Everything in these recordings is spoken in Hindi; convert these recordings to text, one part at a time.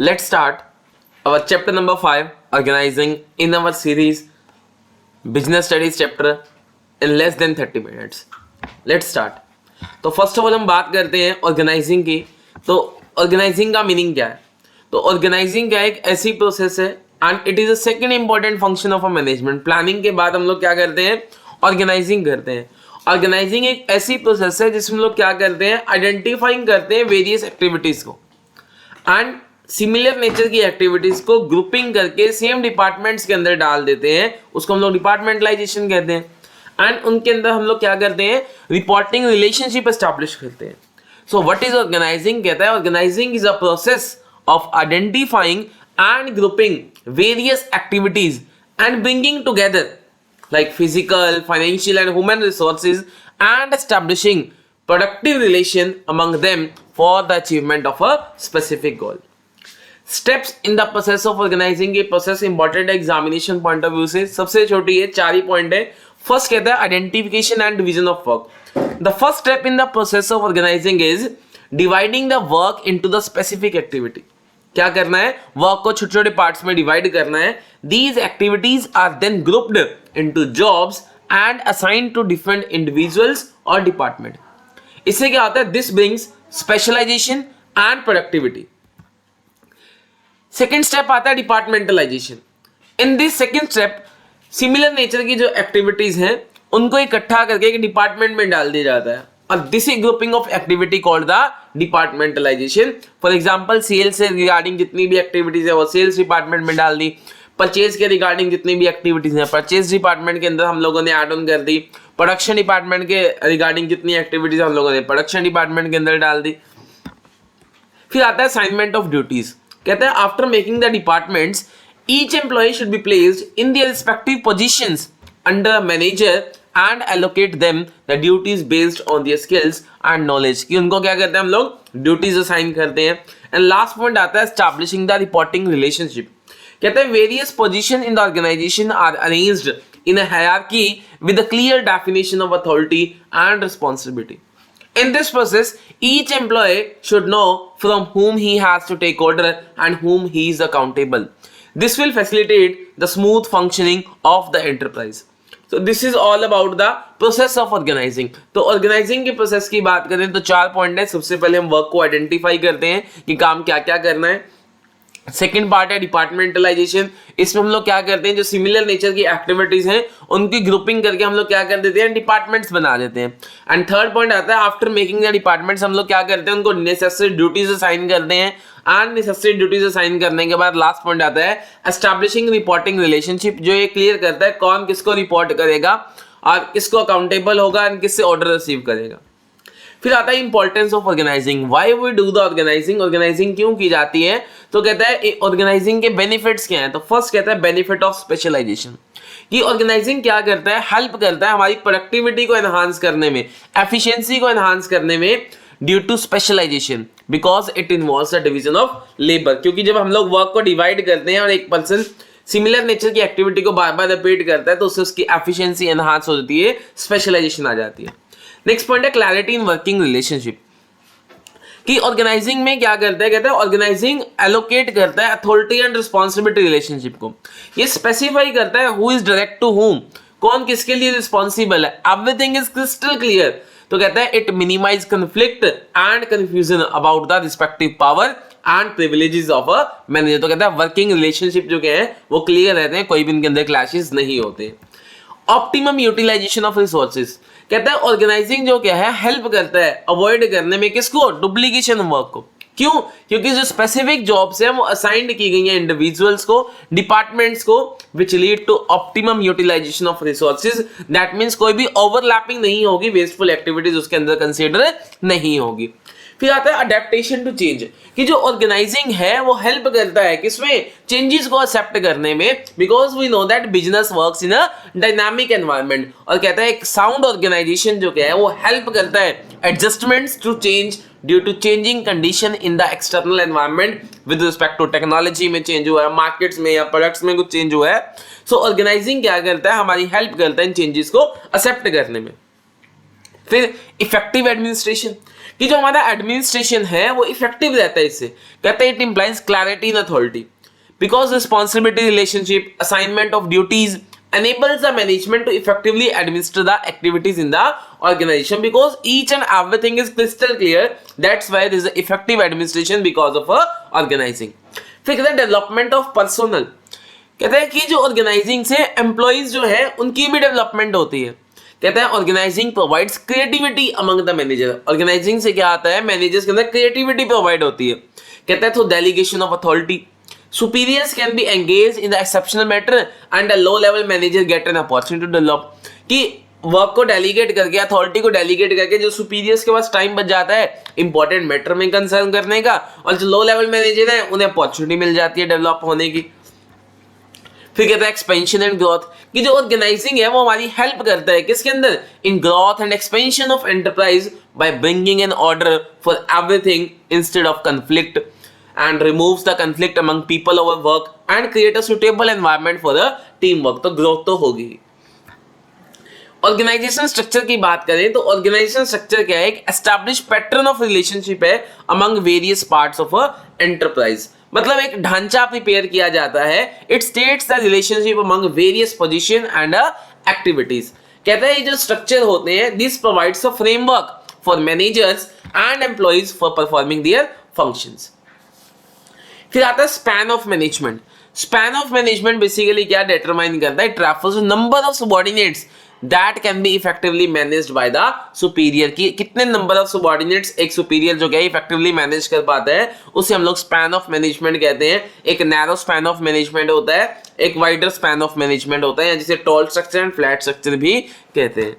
Let's start our chapter number 5, organizing, in our series business studies chapter in less than 30 minutes. Let's start. तो फर्स्ट ऑफ ऑल हम बात करते हैं ऑर्गेनाइजिंग की. तो ऑर्गेनाइजिंग का मीनिंग क्या है? तो ऑर्गेनाइजिंग क्या है? एक ऐसी प्रोसेस है and it is a second important function of a management. Planning के बाद हम लोग क्या करते हैं? ऑर्गेनाइजिंग करते हैं. ऑर्गेनाइजिंग एक ऐसी प्रोसेस है जिसमें लोग क्या करते हैं? आइडेंटिफाइंग करते हैं वेरियस एक्टिविटीज को एंड सिमिलर नेचर की एक्टिविटीज को ग्रुपिंग करके सेम डिपार्टमेंट्स के अंदर डाल देते हैं. उसको हम लोग डिपार्टमेंटलाइजेशन कहते हैं. एंड उनके अंदर हम लोग क्या करते हैं? रिपोर्टिंग रिलेशनशिप एस्टैब्लिश करते हैं. So what is organising? कहता है organising is a process of identifying and grouping various activities and bringing together like physical, financial and human resources and establishing productive relation among them for the achievement of a specific goal. Steps in the process of organizing. ये process important है examination point of view से. सबसे छोटी है, 4 ही point है. First कहता है identification and division of work. The first step in the process of organizing is dividing the work into the specific activity. क्या करना है? वर्क को छोटे छोटे पार्ट्स में डिवाइड करना है. These activities are then grouped into jobs and assigned to different individuals और डिपार्टमेंट. इससे क्या होता है? This brings specialisation and productivity. Second step आता है departmentalisation. In this second step similar nature की जो एक्टिविटीज हैं उनको इकट्ठा करके एक डिपार्टमेंट में डाल दिया जाता है. और this is grouping of activity called the departmentalisation. For example sales से रिगार्डिंग जितनी भी एक्टिविटीज है वो सेल्स डिपार्टमेंट में डाल दी. परचेज के रिगार्डिंग जितनी भी एक्टिविटीज है परचेज डिपार्टमेंट के अंदर हम लोगों ने ऐड ऑन कर दी. प्रोडक्शन डिपार्टमेंट के रिगार्डिंग जितनी एक्टिविटीज हम लोगों ने प्रोडक्शन डिपार्टमेंट के अंदर डाल दी. फिर आता है असाइनमेंट ऑफ ड्यूटीज. कहता है after making the departments each employ should be placed in their respective positions under manager and allocate them the duties based on their skills and knowledge. कि उनको क्या करते हैं? हम लोग ड्यूटीज असाइन करते हैं. एंड लास्ट पॉइंट आता है establishing the reporting relationship. कहते हैं various positions in the organization are arranged in a hierarchy with a clear definition of authority and responsibility. In this process, each employee should know from whom he has to take order and whom he is accountable. This will facilitate the smooth functioning of the enterprise. So this is all about the process of organizing. तो organizing के प्रोसेस की बात करें तो 4 पॉइंट है. सबसे पहले हम वर्क को आइडेंटिफाई करते हैं कि काम क्या क्या करना है. सेकेंड पार्ट है डिपार्टमेंटलाइजेशन. इसमें हम लोग क्या करते हैं? जो सिमिलर नेचर की एक्टिविटीज हैं उनकी ग्रुपिंग करके हम लोग क्या कर देते हैं? डिपार्टमेंट्स बना देते हैं. एंड थर्ड पॉइंट आता है आफ्टर मेकिंग द डिपार्टमेंट्स हम लोग क्या करते हैं? उनको नेसेसरी ड्यूटीज असाइन करते हैं. एंड नेसेसरी ड्यूटीज असाइन करने के बाद लास्ट पॉइंट आता है एस्टैब्लिशिंग रिपोर्टिंग रिलेशनशिप, जो ये क्लियर करता है कौन किसको रिपोर्ट करेगा और किसको अकाउंटेबल होगा एंड किससे ऑर्डर रिसीव करेगा. फिर आता है importance of organising. Why we do the organising? Organising क्यों की जाती है? तो कहता है ऑर्गेनाइजिंग के बेनिफिट्स क्या हैं. तो फर्स्ट कहता है बेनिफिट ऑफ स्पेशलाइजेशन. कि ऑर्गेनाइजिंग क्या करता है? हेल्प करता है हमारी प्रोडक्टिविटी को एनहांस करने में, एफिशिएंसी को एनहांस करने में due to specialisation because it involves the division of labour. क्योंकि जब हम लोग वर्क को डिवाइड करते हैं और एक पर्सन सिमिलर नेचर की एक्टिविटी को बार बार रिपीट करता है तो उससे उसकी एफिशिएंसी एनहांस हो जाती है, स्पेशलाइजेशन आ जाती है. नेक्स्ट पॉइंट है क्लैरिटी इन वर्किंग रिलेशनशिप. कि ऑर्गेनाइजिंग में क्या करता है? कहता है ऑर्गेनाइजिंग एलोकेट करता है अथॉरिटी एंड रिस्पॉन्सिबिलिटी रिलेशनशिप को. ये स्पेसिफाई करता है who is direct to whom, कौन किसके लिए रिस्पॉन्सिबल है. Everything is crystal clear. तो कहता है it minimise conflict and confusion about the respective power and privileges of a manager. तो कहता है वर्किंग रिलेशनशिप जो क्या है वो क्लियर रहते हैं, कोई भी इनके अंदर क्लैशेस नहीं होते. Optimum utilisation of resources. कहता है ऑर्गेनाइजिंग जो क्या है हेल्प करता है अवॉइड करने में किसको? डुप्लीकेशन वर्क को. क्यों? क्योंकि जो स्पेसिफिक जॉब्स हैं वो असाइंड की गई हैं इंडिविजुअल्स को, डिपार्टमेंट्स को, which lead to optimum utilisation of resources. That means कोई भी ओवरलैपिंग नहीं होगी, वेस्टफुल एक्टिविटीज उसके अंदर कंसीडर नहीं होगी. फिर आता है अडेप्टेशन टू चेंज. कि जो ऑर्गेनाइजिंग है वो हेल्प करता है किसमें? चेंजेस को एक्सेप्ट करने में, because we know that business works in a dynamic environment. और कहता है एक साउंड ऑर्गेनाइजेशन जो क्या है वो हेल्प करता है adjustments to change due to changing condition in the external environment with respect to technology में चेंज हुआ है, मार्केट्स में या प्रोडक्ट्स में कुछ चेंज हुआ है. सो ऑर्गेनाइजिंग क्या करता है? हमारी हेल्प करता है इन चेंजेस को एक्सेप्ट करने में. फिर इफेक्टिव एडमिनिस्ट्रेशन. कि जो हमारा एडमिनिस्ट्रेशन है वो इफेक्टिव रहता है इससे। कहते हैं it implies clarity in authority because responsibility relationship assignment of duties enables the management to effectively administer the activities in the organization because each and everything is crystal clear. That's why there is an effective administration because of organizing. फिर कहते हैं डेवलपमेंट ऑफ पर्सनल, कहते हैं कि जो ऑर्गेनाइजिंग से एम्प्लॉइज जो है उनकी भी डेवलपमेंट होती है। कहते हैं organising provides creativity among the manager. Organising से क्या आता है, मैनेजर्स के अंदर क्रिएटिविटी प्रोवाइड होती है। कहते हैं through delegation of authority superiors can be engaged in the exceptional matter and a low level manager get an opportunity to develop, कि वर्क को डेलीगेट करके अथॉरिटी को डेलीगेट करके जो सुपीरियर्स के पास टाइम बच जाता है इंपॉर्टेंट मैटर में कंसर्न करने का, और जो लो लेवल मैनेजर है उन्हें अपॉर्चुनिटी मिल जाती है डेवलप होने की। फिर कहता है एक्सपेंशन एंड ग्रोथ, कि जो ऑर्गेनाइजिंग है वो हमारी हेल्प करता है किसके अंदर, in growth and expansion of enterprise by bringing an order for everything instead of conflict and removes the conflict among people over work and create a suitable environment for the teamwork। तो ग्रोथ तो होगी। ऑर्गेनाइजेशन स्ट्रक्चर की बात करें तो ऑर्गेनाइजेशन स्ट्रक्चर क्या है, एक एस्टैब्लिश पैटर्न ऑफ रिलेशनशिप है among various parts of a enterprise. मतलब एक ढांचा प्रिपेयर किया जाता है। It states the relationship among various position and activities. कहता है ये जो स्ट्रक्चर होते हैं this provides a framework for managers and employees for performing their functions. फिर आता है span of management. Span of management basically क्या डिटरमाइन करता है, it refers to number of subordinates that can be effectively managed by the superior, की कितने नंबर ऑफ सबऑर्डिनेट्स एक सुपीरियर जो है इफेक्टिवली मैनेज कर पाता है, उसे हम लोग स्पैन ऑफ मैनेजमेंट कहते हैं। एक नैरो स्पैन ऑफ मैनेजमेंट होता है, एक वाइडर स्पैन ऑफ मैनेजमेंट होता है, जिसे tall structure and flat structure भी कहते हैं।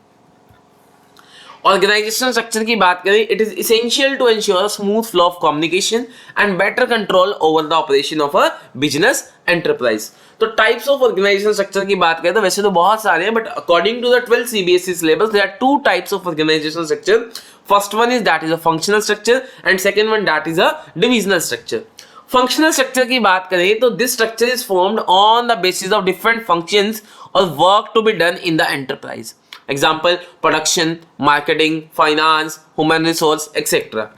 ऑर्गेनाइजेशनल स्ट्रक्चर की बात करें, it is essential to ensure smooth flow of communication and better control over the operation of a business enterprise. तो टाइप्स ऑफ ऑर्गेनाइजेशनल स्ट्रक्चर की बात करें तो वैसे तो बहुत सारे हैं, but according to the 12 CBSE syllabus there are 2 types of organisational structure. First one is that is a functional structure and second one that is a divisional structure. Functional structure की बात करें तो this structure is formed on the basis of different functions और work to be done in the enterprise. Example production, marketing, finance, human resource etcetera.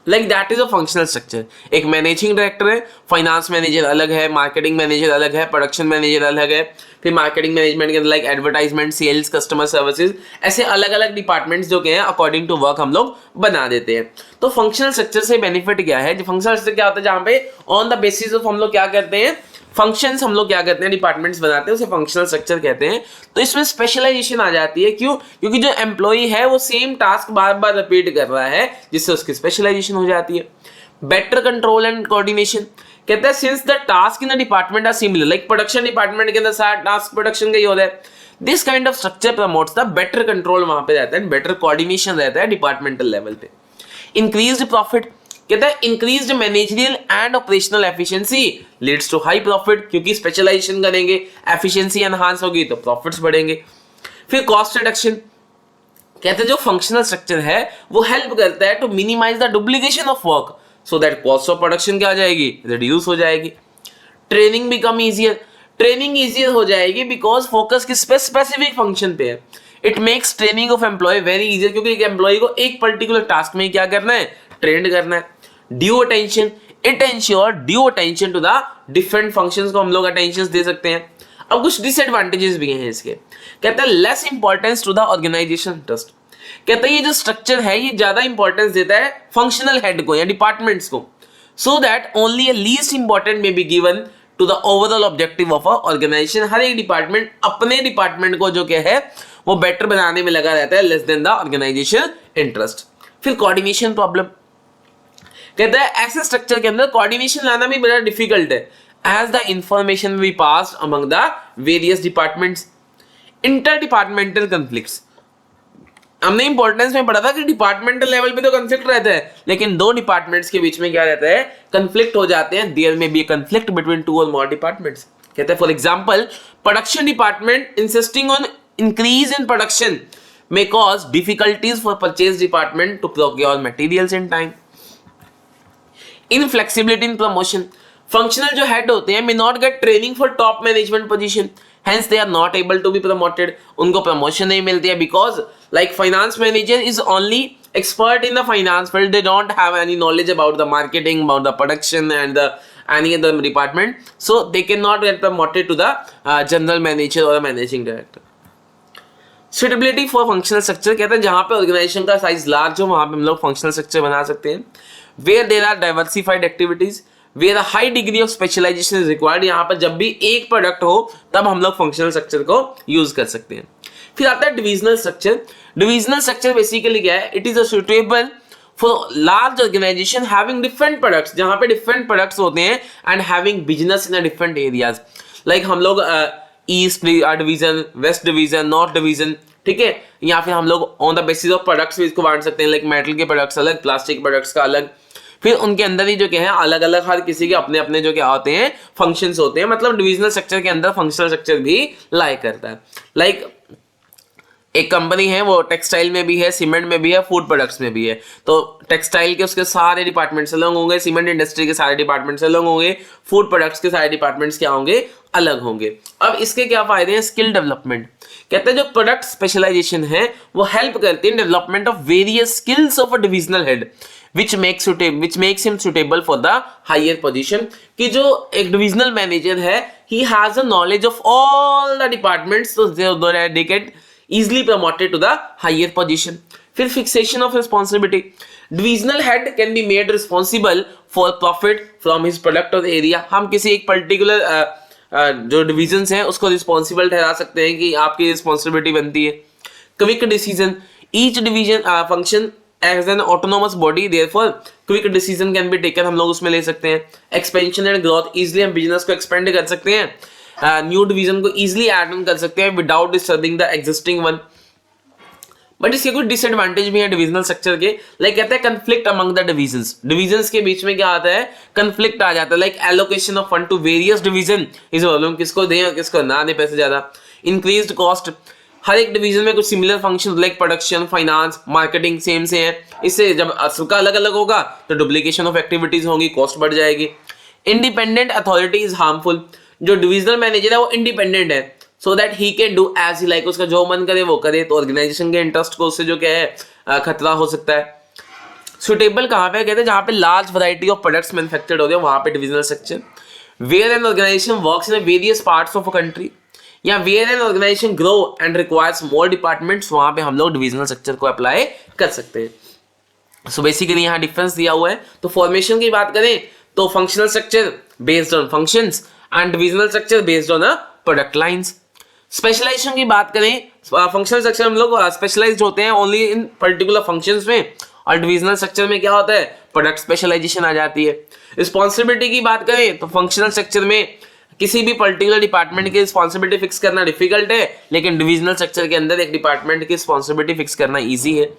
Like that is a functional structure. एक मैनेजिंग डायरेक्टर है, फाइनेंस मैनेजर अलग है, मार्केटिंग मैनेजर अलग है, प्रोडक्शन मैनेजर अलग है, फिर मार्केटिंग मैनेजमेंट के अंदर like advertisement, sales, customer services, ऐसे अलग अलग डिपार्टमेंट्स जो के हैं अकॉर्डिंग टू वर्क हम लोग बना देते हैं। तो फंक्शनल स्ट्रक्चर से बेनिफिट क्या है, जो फंक्शनल स्ट्रक्चर क्या होता है जहाँ पे ऑन द बेसिस ऑफ हम लोग क्या करते हैं, फंक्शंस हम लोग क्या करते हैं, डिपार्टमेंट्स बनाते हैं, उसे फंक्शनल स्ट्रक्चर कहते हैं। तो इसमें स्पेशलाइजेशन आ जाती है, क्यों, क्योंकि जो एम्प्लॉई है वो सेम टास्क बार बार रिपीट कर रहा है, जिससे उसकी स्पेशलाइजेशन हो जाती है। बेटर कंट्रोल एंड कोऑर्डिनेशन, कहता है since the task in the department are similar, like production department के अंदर सारा टास्क प्रोडक्शन का ही हो रहा है, this kind of structure promotes the better control वहां पे रहता है, बेटर कोऑर्डिनेशन रहता है डिपार्टमेंटल लेवल पे। इंक्रीज्ड प्रॉफिट, कहता है increased managerial and operational efficiency leads to high profit, क्योंकि स्पेशलाइजेशन करेंगे, एफिशिएंसी एनहांस होगी तो प्रॉफिट्स बढ़ेंगे। फिर कॉस्ट रिडक्शन, कहते हैं जो फंक्शनल स्ट्रक्चर है वो हेल्प करता है to minimise the duplication of work so that cost of production क्या हो जाएगी, रिड्यूस हो जाएगी। Training become easier, training easier हो जाएगी बिकॉज फोकस किस पे, स्पेसिफिक फंक्शन पे है। It makes training of employee very easier, क्योंकि एक एम्प्लॉय को एक पर्टिकुलर टास्क में क्या करना है, ट्रेंड करना है। Due attention, it ensure due attention to the different functions को हम लोग अटेंशन दे सकते हैं। अब कुछ डिसएडवांटेजेस भी हैं इसके, कहते हैं less importance to the organisation trust, कहते हैं ये जो स्ट्रक्चर है ये ज्यादा इंपॉर्टेंस देता है फंक्शनल हेड को या डिपार्टमेंट्स को, so that only a least important may be given to the overall objective of a organization. हर एक डिपार्टमेंट अपने डिपार्टमेंट को जो क्या है वो बेटर बनाने में लगा रहता है, less than the organisation interest. फिर कोऑर्डिनेशन प्रॉब्लम, कहता है ऐसे स्ट्रक्चर के अंदर कोऑर्डिनेशन लाना भी बड़ा डिफिकल्ट है, as the information we pass among the various departments. Inter departmental conflicts, हमने इंपॉर्टेंस में पढ़ा था कि डिपार्टमेंटल लेवल पे तो कॉन्फ्लिक्ट रहता है, लेकिन दो डिपार्टमेंट्स के बीच में क्या रहता है, कॉन्फ्लिक्ट हो जाते हैं। देयर में बी अ कॉन्फ्लिक्ट बिटवीन 2 और मोर डिपार्टमेंट्स। कहते हैं for example production department insisting on increase in production may cause difficulties for purchase department to procure materials in time. Inflexibility in promotion, functional जो head होते हैं may not get training for top management position, hence they are not able to be promoted, उनको promotion नहीं मिलती है because like finance manager is only expert in the finance field, they don't have any knowledge about the marketing, about the production and the any other department, so they cannot get promoted to the general manager or a managing director. Suitability for functional structure कहते हैं जहां पे ऑर्गेनाइजेशन का साइज लार्ज हो वहां पे हम लोग फंक्शनल स्ट्रक्चर बना सकते हैं. Where there are diversified activities, where a high degree of specialisation is required, यहाँ पर जब भी एक प्रोडक्ट हो तब हम लोग फंक्शनल स्ट्रक्चर को यूज कर सकते हैं. फिर आता है divisional structure. Divisional structure basically क्या है, it is a suitable for large organisation having different products, जहां पे डिफरेंट प्रोडक्ट्स होते हैं and having business in different areas. Like हम लोग east division, west division, north division, ठीक है, या फिर हम लोग on the basis of products भी इसको बांट सकते हैं. लाइक मेटल के प्रोडक्ट्स अलग, प्लास्टिक प्रोडक्ट्स का अलग, फिर उनके अंदर ही जो क्या है अलग अलग हर किसी के अपने अपने जो क्या होते हैं फंक्शंस होते हैं. मतलब डिविजनल स्ट्रक्चर के अंदर फंक्शनल स्ट्रक्चर भी लाई करता है. लाइक एक कंपनी है वो टेक्सटाइल में भी है, सीमेंट में भी है, फूड प्रोडक्ट्स में भी है. तो टेक्सटाइल के उसके सारे डिपार्टमेंट्स अलग होंगे, सीमेंट इंडस्ट्री के सारे डिपार्टमेंट्स अलग होंगे, फूड प्रोडक्ट्स के सारे डिपार्टमेंट्स क्या होंगे, अलग होंगे. अब इसके क्या फायदे हैं, स्किल डेवलपमेंट. कहते हैं जो प्रोडक्ट स्पेशलाइजेशन है वो हेल्प करती है development of various skills of a divisional head which makes him suitable for the higher position. कि जो एक डिविजनल मैनेजर है he has a knowledge of all the departments so they get easily promoted to the higher position. फिर fixation of responsibility. Divisional head can be made responsible for profit from his product or area. हम किसी एक particular जो डिविजन्स हैं उसको रिस्पॉन्सिबल ठहरा सकते हैं कि आपकी रिस्पॉन्सिबिलिटी बनती है. Quick decision, each division function as an autonomous body, therefore quick decision can be taken, हम लोग उसमें ले सकते हैं. एक्सपेंशन एंड ग्रोथ, इजीली हम बिजनेस को एक्सपेंड कर सकते हैं, न्यू डिवीजन को इजीली ऐड ऑन कर सकते हैं without disturbing the existing one. But इसके कुछ डिसएडवांटेज भी है डिविजनल स्ट्रक्चर के. लाइक कहते हैं conflict among the divisions, divisions के बीच में क्या आता है, कंफ्लिक्ट आ जाता है. Like allocation of fund to various division is problem, किसको दें और किसको ना दें पैसे ज्यादा. इंक्रीज्ड कॉस्ट, हर एक डिवीजन में कुछ similar function like production, finance, marketing same से है, इससे जब सबका अलग अलग होगा तो डुप्लीकेशन ऑफ एक्टिविटीज होगी, कॉस्ट बढ़ जाएगी. Independent authority is harmful. जो डिविजनल मैनेजर है वो इंडिपेंडेंट है so that he can do as he like, उसका जो मन करे वो करे, तो ऑर्गेनाइजेशन के इंटरेस्ट को उससे जो क्या है खतरा हो सकता है. सुटेबल कहाँ पे कहते हैं, जहाँ पे large variety of products manufactured हो रहे हैं वहां पे divisional structure. Where an organization works in various parts of a country या where an organization grow and requires more departments, वहां पे हम लोग डिविजनल स्ट्रक्चर को अप्लाई कर सकते हैं. सो बेसिकली यहाँ डिफरेंस दिया हुआ है. तो फॉर्मेशन की बात करें तो functional structure based on functions and divisional structure based on product lines. Specialisation की बात करें, फंक्शनल स्ट्रक्चर हम लोग स्पेशलाइज्ड होते हैं ओनली इन पर्टिकुलर फंक्शंस में, और डिविजनल स्ट्रक्चर में क्या होता है, प्रोडक्ट स्पेशलाइजेशन आ जाती है. रिस्पॉन्सिबिलिटी की बात करें तो फंक्शनल स्ट्रक्चर में किसी भी पर्टिकुलर डिपार्टमेंट की रिस्पॉन्सिबिलिटी फिक्स करना डिफिकल्ट है, लेकिन डिविजनल स्ट्रक्चर के अंदर एक डिपार्टमेंट की रिस्पॉन्सिबिलिटी फिक्स करना इजी है.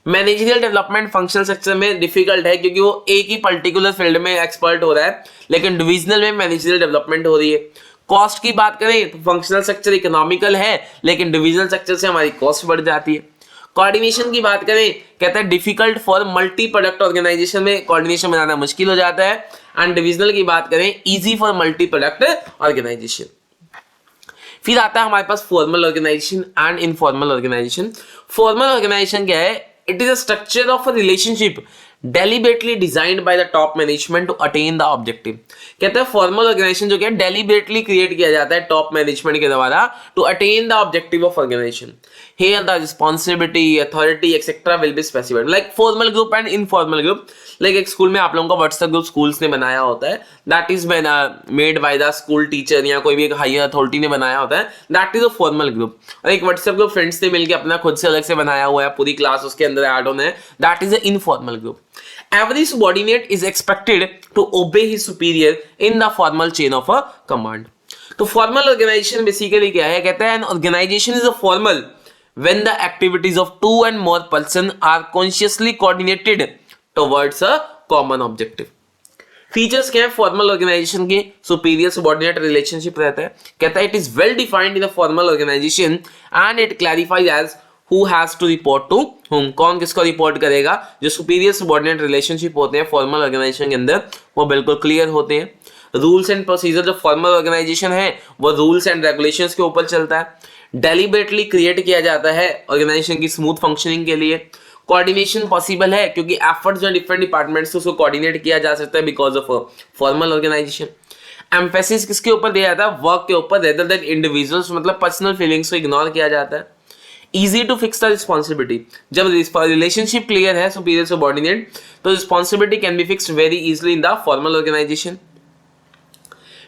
मैनेजरियल डेवलपमेंट फंक्शनल स्ट्रक्चर में डिफिकल्ट है क्योंकि वो एक ही पर्टिकुलर फील्ड में एक्सपर्ट हो रहा है, लेकिन डिविजनल में मैनेजरियल डेवलपमेंट हो रही है. कॉस्ट की बात करें तो फंक्शनल स्ट्रक्चर इकोनॉमिकल है, लेकिन डिविजनल स्ट्रक्चर से हमारी कॉस्ट बढ़ जाती है. कोऑर्डिनेशन की बात करें, कहता है difficult for multi product organization में कोऑर्डिनेशन बनाना मुश्किल हो जाता है, एंड डिविजनल की बात करें easy for multi product organization. फिर आता है हमारे पास formal organisation and informal organization. Formal organization क्या है, it is a structure of a relationship deliberately designed by the top management to attain the objective. कहते हैं फॉर्मल ऑर्गेनाइजेशन जो क्या है deliberately क्रिएट किया जाता है टॉप मैनेजमेंट के द्वारा to attain the objective of organization. Here the responsibility, authority, etc. will be specified. Like formal group and informal group. Like एक स्कूल में आप लोगों का व्हाट्सएप ग्रुप स्कूल्स ने बनाया होता है, that is made by the school teacher या कोई भी एक हायर अथॉरिटी ने बनाया होता है, that is a formal group. और एक व्हाट्सएप ग्रुप फ्रेंड्स ने मिलकर अपना खुद से अलग से बनाया हुआ है, पूरी क्लास उसके अंदर ऐड ऑन है, that is a informal group. Every subordinate is expected to obey his superior in the formal chain of a command. तो formal organization basically क्या है, कहता है an organization is a formal when the activities of two and more person are consciously coordinated towards a common objective. Features क्या है फॉर्मल ऑर्गेनाइजेशन के, सुपीरियर सबऑर्डिनेट रिलेशनशिप रहता है. कहता है it is well defined in a formal organisation and it clarifies as who has to report to whom, कौन किसको रिपोर्ट करेगा. जो सुपीरियर सबऑर्डिनेट रिलेशनशिप होते हैं फॉर्मल ऑर्गेनाइजेशन के अंदर वो बिल्कुल क्लियर होते हैं. रूल्स एंड प्रोसीजर, जो फॉर्मल ऑर्गेनाइजेशन है वो रूल्स एंड रेगुलेशंस के ऊपर चलता है. डेलिबरेटली क्रिएट किया जाता है ऑर्गेनाइजेशन की स्मूथ फंक्शनिंग के लिए. कोऑर्डिनेशन पॉसिबल है क्योंकि एफर्ट्स जो डिफरेंट डिपार्टमेंट्स उसको कोऑर्डिनेट किया जा सकता है because of formal organisation. Emphasis किसके ऊपर दिया जाता है? वर्क के ऊपर रेदर देन इंडिविजुअल्स, मतलब पर्सनल फीलिंग्स को इग्नोर किया जाता है। Easy to fix the responsibility, जब रिलेशनशिप क्लियर है सुपीरियर सबऑर्डिनेट तो responsibility can be fixed very easily in the formal organisation.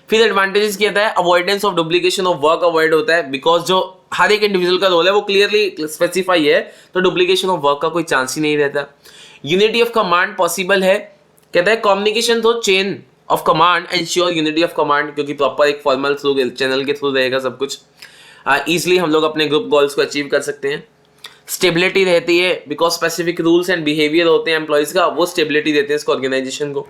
फिर एडवांटेजेस क्या होता है? Avoidance of duplication of work avoid होता है बिकॉज जो हर एक इंडिविजुअल का रोल है वो क्लियरली स्पेसिफाई है, तो डुप्लीकेशन ऑफ वर्क का कोई चांस ही नहीं रहता। यूनिटी ऑफ कमांड पॉसिबल है, कहता है communication through chain of command ensure unity of command, क्योंकि प्रॉपर एक फॉर्मल थ्रू चैनल के थ्रू रहेगा सब कुछ, इजिली हम लोग अपने ग्रुप गोल्स को अचीव कर सकते हैं। स्टेबिलिटी रहती है because specific rules and behaviour होते हैं एम्प्लॉयज का, वो स्टेबिलिटी देते हैं इसको ऑर्गेनाइजेशन को।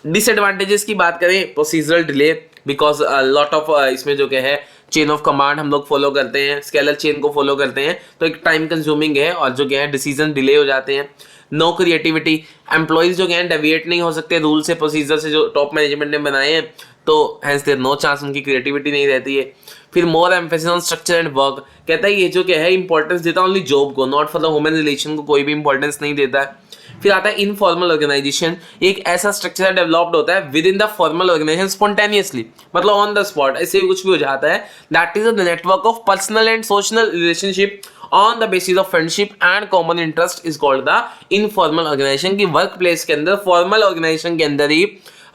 डिसएडवांटेजेस की बात करें, procedural delay because lot of इसमें जो क्या है चेन ऑफ कमांड हम लोग फॉलो करते हैं, स्केलर चेन को फॉलो करते हैं, तो एक टाइम कंज्यूमिंग है और जो क्या है डिसीजन डिले हो जाते हैं। नो क्रिएटिविटी, एम्प्लॉयज जो क्या है डेविएट नहीं हो सकते रूल से प्रोसीजर से जो टॉप मैनेजमेंट ने बनाए हैं, तो हैंस देयर नो चांस, उनकी क्रिएटिविटी नहीं रहती है। फिर more emphasis on structure and work, कहता है ये जो क्या है इंपॉर्टेंस देता है ओनली जॉब को, not for the human relation को कोई भी इंपॉर्टेंस नहीं देता है। फिर आता है इनफॉर्मल ऑर्गेनाइजेशन, एक ऐसा स्ट्रक्चर डेवलप्ड होता है within the formal organisation spontaneously, मतलब ऑन द स्पॉट ऐसे कुछ भी हो जाता है। That is the network of personal and social relationship on the basis of friendship and common interest is called the informal organisation. की वर्क प्लेस के अंदर फॉर्मल ऑर्गेनाइजेशन के अंदर ही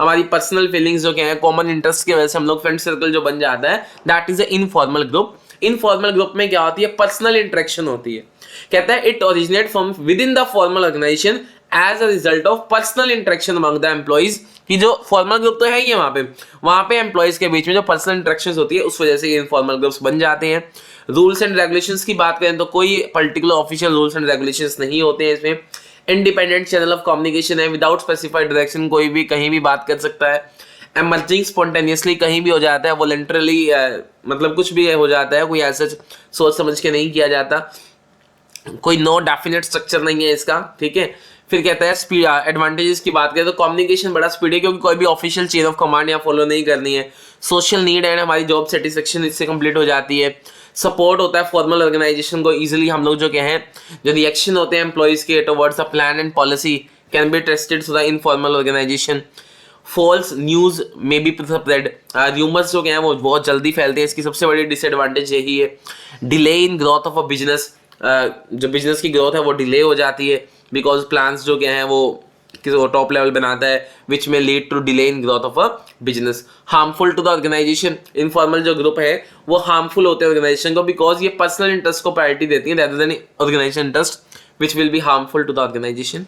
हमारी पर्सनल फीलिंग्स जो क्या है कॉमन इंटरेस्ट की वजह से हम लोग फ्रेंड सर्कल जो बन जाता है, that is a informal group. Informal group में क्या होती है? पर्सनल इंटरेक्शन होती है। कहता है it originate from within the formal organisation as a result of personal interaction among the employees, कि जो फॉर्मल ग्रुप तो है ही है वहां पे एम्प्लॉइज के बीच में जो पर्सनल इंटरेक्शंस होती है उस वजह से इनफॉर्मल ग्रुप्स बन जाते हैं। रूल्स एंड रेगुलेशंस की बात करें तो कोई particular official rules and regulations नहीं होते हैं इसमें। इंडिपेंडेंट चैनल ऑफ कम्युनिकेशन है, विदाउट स्पेसिफाइड डायरेक्शन कोई भी कहीं भी बात कर सकता है। एमर्जिंग स्पॉन्टेनियसली कहीं भी हो जाता है, वॉलंटरली मतलब कुछ भी हो जाता है, कोई ऐसा सोच समझ के नहीं किया जाता, कोई नो डेफिनेट स्ट्रक्चर नहीं है इसका, ठीक है। फिर कहता है स्पीड, एडवांटेजेस की बात करें तो कम्युनिकेशन बड़ा स्पीड है क्योंकि कोई भी ऑफिशियल चेन ऑफ कमांड यहाँ फॉलो नहीं करनी है। सोशल नीड है, हमारी जॉब सेटिस्फेक्शन इससे कंप्लीट हो जाती है। सपोर्ट होता है फॉर्मल ऑर्गेनाइजेशन को इजीली, हम लोग जो क्या है जो रिएक्शन होते हैं एम्प्लॉइज के towards a plan and policy can be trusted to the informal organisation. False news में बी स्प्रेड, र्यूमर्स जो क्या है वो बहुत जल्दी फैलते हैं, इसकी सबसे बड़ी डिसएडवांटेज यही है। Delay in growth of a business, जो बिजनेस की ग्रोथ है वो डिले हो जाती है बिकॉज प्लान्स जो क्या है वो किसी टॉप लेवल बनाता है विच में lead to delay in growth of a business. Harmful to the organisation, informal जो ग्रुप है वो हार्मफुल होते हैं ऑर्गेनाइजेशन को बिकॉज ये पर्सनल इंटरेस्ट को प्रायोरिटी देती है rather than organisation interest which will be harmful to the organisation.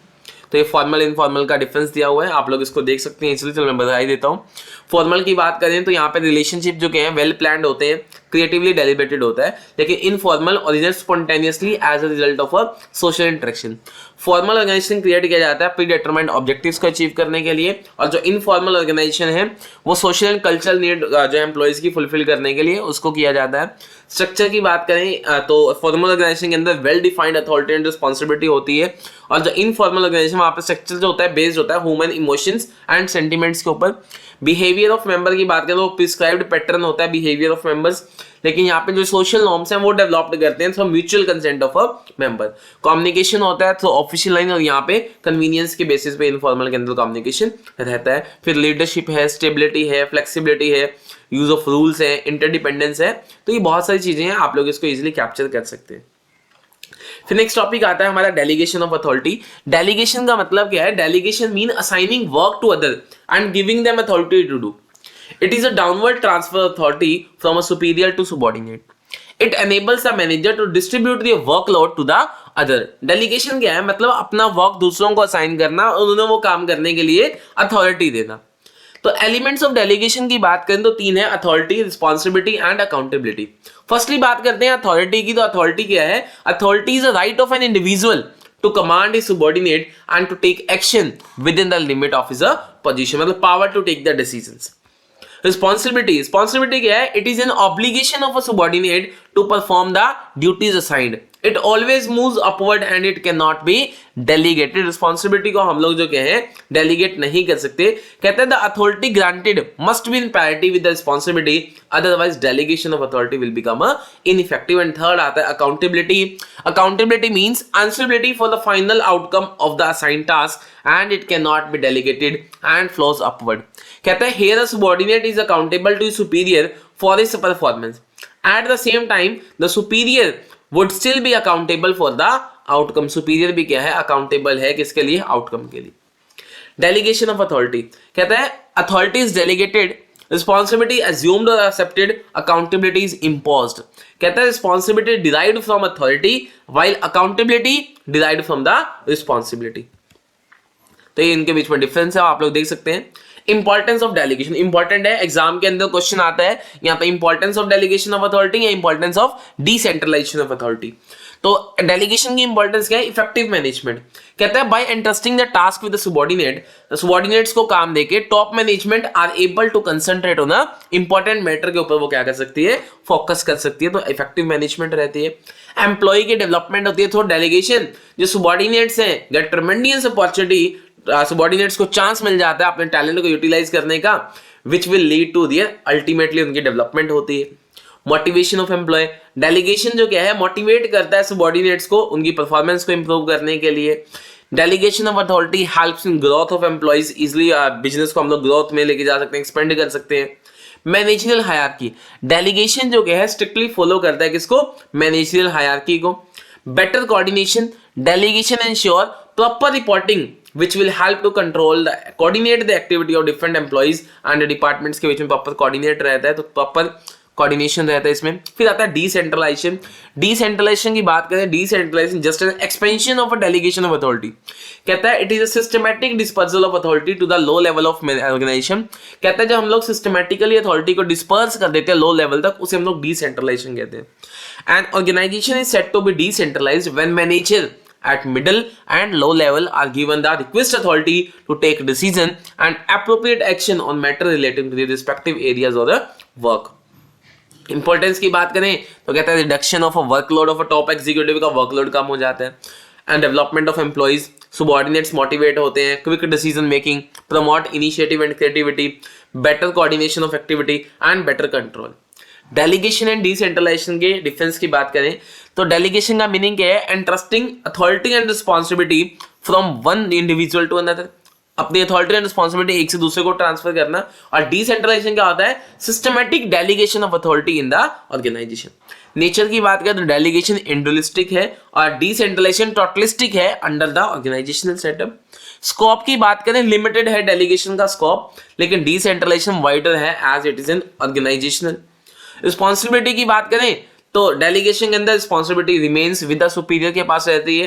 तो ये फॉर्मल इनफॉर्मल का डिफरेंस दिया हुआ है, आप लोग इसको देख सकते हैं, इसलिए चलो मैं बता ही देता हूँ। फॉर्मल की बात करें तो यहाँ पे रिलेशनशिप जो क्या है वेल प्लान्ड होते हैं, क्रिएटिवली डेलिब्रेटेड होता है, लेकिन informal originate spontaneously as a result of a social interaction. Formal organisation create किया जाता है प्री डिटरमाइंड ऑब्जेक्टिव्स को अचीव करने के लिए, और जो इनफॉर्मल ऑर्गेनाइजेशन है वो सोशल एंड कल्चरल नीड जो एम्प्लॉइज की फुलफिल करने के लिए उसको किया जाता है। स्ट्रक्चर की बात करें तो फॉर्मल ऑर्गेनाइजेशन के अंदर well defined authority and responsibility होती है, और जो इनफॉर्मल ऑर्गेनाइजेशन वहाँ पे स्ट्रक्चर जो होता है बेस्ड होता है ह्यूमन इमोशंस एंड सेंटिमेंट्स के ऊपर। बिहेवियर ऑफ मेंबर की बात करें तो प्रिस्क्राइब्ड पैटर्न होता है बिहेवियर ऑफ मेंबर्स, लेकिन यहाँ पे जो सोशल नॉर्म्स हैं वो डेवलप्ड करते हैं through mutual consent of a member. Communication होता है थ्रू ऑफिशियल लाइन, और यहाँ पे कन्वीनियंस के बेसिस पे इनफॉर्मल के अंदर कम्युनिकेशन रहता है। फिर लीडरशिप है, स्टेबिलिटी है, फ्लेक्सिबिलिटी है, यूज ऑफ रूल्स है, इंटरडिपेंडेंस है, तो ये बहुत सारी चीजें हैं, आप लोग इसको इजिली कैप्चर कर सकते हैं। फिर नेक्स्ट टॉपिक आता है हमारा डेलीगेशन ऑफ अथॉरिटी। डेलीगेशन का मतलब क्या है? Delegation mean assigning work to other and giving them authority to do. It is a downward transfer of authority from a superior to subordinate. It enables the manager to distribute the workload to the other. Delegation क्या है? मतलब अपना वर्क दूसरों को असाइन करना और उन्हें वो काम करने के लिए अथॉरिटी देना। तो एलिमेंट्स ऑफ डेलीगेशन की बात करें तो तीन है, authority, responsibility and accountability. Firstly बात करते हैं अथॉरिटी की, तो अथॉरिटी क्या है? Authority is a right of an individual to command his subordinate and to take action within the limit of his position, मतलब power to take the decisions. Responsibility क्या है? It is an obligation of a subordinate to perform the duties assigned. It always moves upward and it cannot be delegated. Responsibility को हम लोग जो कहें डेलीगेट नहीं कर सकते. कहते हैं the authority granted must be in parity with the responsibility, otherwise delegation of authority will become ineffective. And third आता है accountability. Accountability means answerability for the final outcome of the assigned task and it can not be delegated and flows upward. कहते हैं here the subordinate is accountable to superior for his performance. At the same time the superior would still be accountable for the outcome. superior भी क्या है, accountable है किसके लिए, outcome के लिए. delegation of authority कहता है authority is delegated, responsibility assumed or accepted, accountability is imposed. कहता है responsibility derived from authority while accountability derived from the responsibility. तो ये इनके बीच में डिफरेंस है, आप लोग देख सकते हैं. इंपॉर्टेंस ऑफ डेलीगेशन इंपॉर्टेंट है, एग्जाम के अंदर क्वेश्चन आता है यहाँ पे importance of delegation of authority या importance of decentralization of authority. तो डेलीगेशन की इंपॉर्टेंस क्या है, इफेक्टिव मैनेजमेंट. कहता है by entrusting the task with the subordinate, subordinates को काम देके top management are able to concentrate on important matter के ऊपर वो क्या कर सकती है, फोकस कर सकती है. तो इफेक्टिव मैनेजमेंट रहती है. एम्प्लॉय की डेवलपमेंट होती है थ्रू डेलीगेशन. जो सबऑर्डिनेट्स हैं गेट ट्रेमेंडियस अपॉर्चुनिटी, सबऑर्डिनेट्स को चांस मिल जाता है अपने टैलेंट को यूटिलाइज करने का, which will lead to their ultimately उनकी डेवलपमेंट होती है. मोटिवेशन ऑफ एम्प्लॉय, डेलीगेशन जो क्या है मोटिवेट करता है सबऑर्डिनेट्स को उनकी परफॉर्मेंस को इंप्रूव करने के लिए. Delegation of authority helps in growth of employees, easily business को हम लोग ग्रोथ में लेके जा सकते हैं, एक्सपेंड कर सकते हैं. मैनेजरियल हायरार्की, डेलीगेशन जो क्या है स्ट्रिक्टली फॉलो करता है किसको, मैनेजरियल हायरार्की को. Better coordination, delegation ensure proper reporting which will help to coordinate the activity of different employees and the departments के बीच में प्रॉपर कोऑर्डिनेट रहता है, तो प्रॉपर कोऑर्डिनेशन रहता है इसमें. फिर आता है डिसेंट्रलाइजेशन. डिसेंट्रलाइजेशन की बात करें, decentralisation just an expansion of a delegation of authority. कहता है it is a systematic dispersal of authority to the low level of organisation. कहता है जब हम लोग सिस्टमैटिकली अथॉरिटी को डिस्पर्स कर देते हैं लो लेवल तक, उसे हम लोग डिसेंट्रलाइजेशन कहते हैं. And organisation is said to be decentralised when manager at middle and low level are given the request authority to take decision and appropriate action on matter relating to the respective areas of the work. Importance की बात करें तो कहता है reduction of a workload of a top executive का वर्कलोड कम हो जाता है. And development of employees, subordinates motivate होते हैं, quick decision making, promote initiative and creativity, better coordination of activity and better control. Delegation and decentralization के डिफरेंस की बात करें तो डेलीगेशन का मीनिंग क्या है, entrusting authority and responsibility from one individual to another, अपनी अथॉरिटी एंड रिस्पॉन्सिबिलिटी एक से दूसरे को ट्रांसफर करना. और डिसेंट्रलाइजेशन क्या होता है, systematic delegation of authority in the organisation. Nature की बात करें तो डेलीगेशन इंडिविजुअलिस्टिक है और डिसेंट्रलाइजेशन टोटलिस्टिक है under the organisational setup. Scope की बात करें लिमिटेड है डेलीगेशन का स्कोप, लेकिन डिसेंट्रलाइजेशन वाइडर है as it is an organisational. Responsibility की बात करें तो डेलीगेशन के अंदर responsibility remains with the superior के पास रहती है,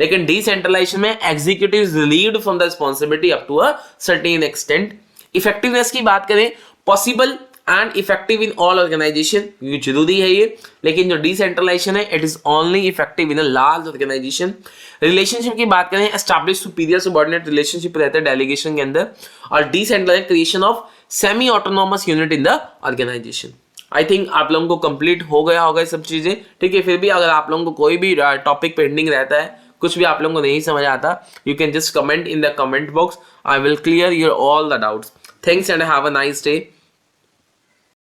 लेकिन डिसेंट्रलाइजेशन में executive is relieved from the responsibility up to a certain extent. Effectiveness की बात करें possible and effective in all organisation, ये जरूरी है ये, लेकिन जो डिसेंट्रलाइजेशन है it is only effective in a large organisation. Relationship की बात करें एस्टैब्लिश सुपीरियर सबऑर्डिनेट रिलेशनशिप रहता है डेलीगेशन के अंदर, और decentralisation creation of semi autonomous unit in the organisation. I think आप लोगों को कंप्लीट हो गया होगा ये सब चीजें, ठीक है. फिर भी अगर आप लोगों को कोई भी टॉपिक पेंडिंग रहता है, कुछ भी आप लोगों को नहीं समझ आता, you can just comment in the comment box. I will clear your all the doubts. Thanks and have a nice day.